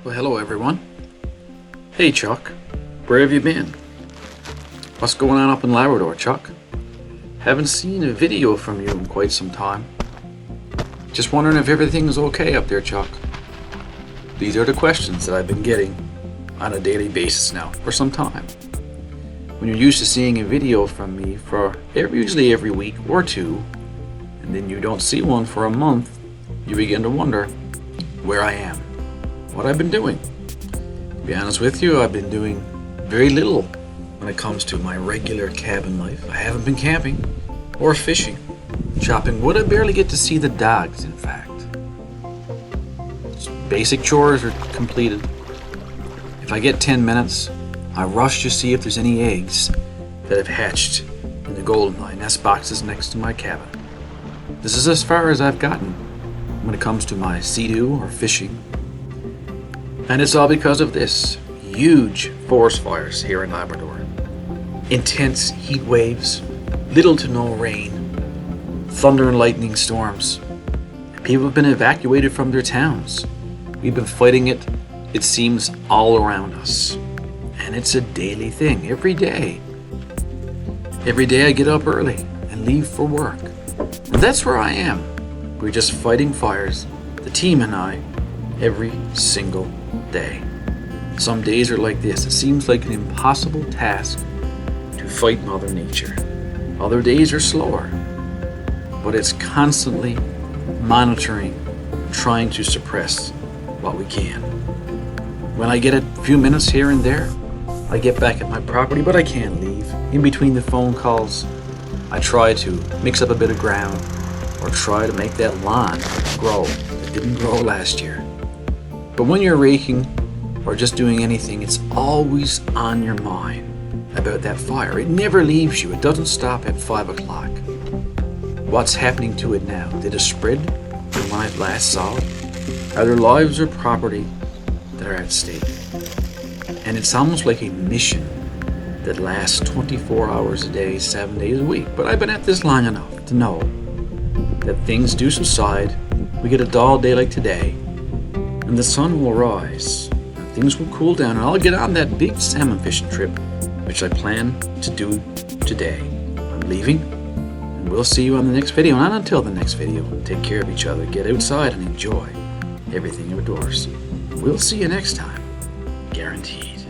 Well, hello everyone. Hey Chuck, where have you been? What's going on up in Labrador, Chuck? Haven't seen a video from you in quite some time. Just wondering if everything's okay up there, Chuck. These are the questions that I've been getting on a daily basis now for some time. When you're used to seeing a video from me for usually every week or two, and then you don't see one for a month, you begin to wonder where I am, what I've been doing. To be honest with you, I've been doing very little when it comes to my regular cabin life. I haven't been camping or fishing, chopping wood. I barely get to see the dogs, in fact. Basic chores are completed. If I get 10 minutes, I rush to see if there's any eggs that have hatched in the Goldeneye nest boxes next to my cabin. This is as far as I've gotten when it comes to my sea-doo or fishing. And it's all because of this: huge forest fires here in Labrador. Intense heat waves, little to no rain, thunder and lightning storms. People have been evacuated from their towns. We've been fighting it, it seems, all around us. And it's a daily thing, every day. Every day I get up early and leave for work. And that's where I am. We're just fighting fires, the team and I, every single day. Some days are like this. It seems like an impossible task to fight Mother Nature. Other days are slower, but it's constantly monitoring, trying to suppress what we can. When I get a few minutes here and there, I get back at my property, but I can't leave. In between the phone calls, I try to mix up a bit of ground or try to make that lawn grow. It didn't grow last year. But when you're raking or just doing anything, it's always on your mind about that fire. It never leaves you. It doesn't stop at 5 o'clock. What's happening to it now? Did it spread from when I last saw it? Are there lives or property that are at stake? And it's almost like a mission that lasts 24 hours a day, 7 days a week. But I've been at this long enough to know that things do subside. We get a dull day like today, and the sun will rise, and things will cool down, and I'll get on that big salmon fishing trip, which I plan to do today. I'm leaving, and we'll see you on the next video. And until the next video, take care of each other, get outside, and enjoy everything outdoors. We'll see you next time, guaranteed.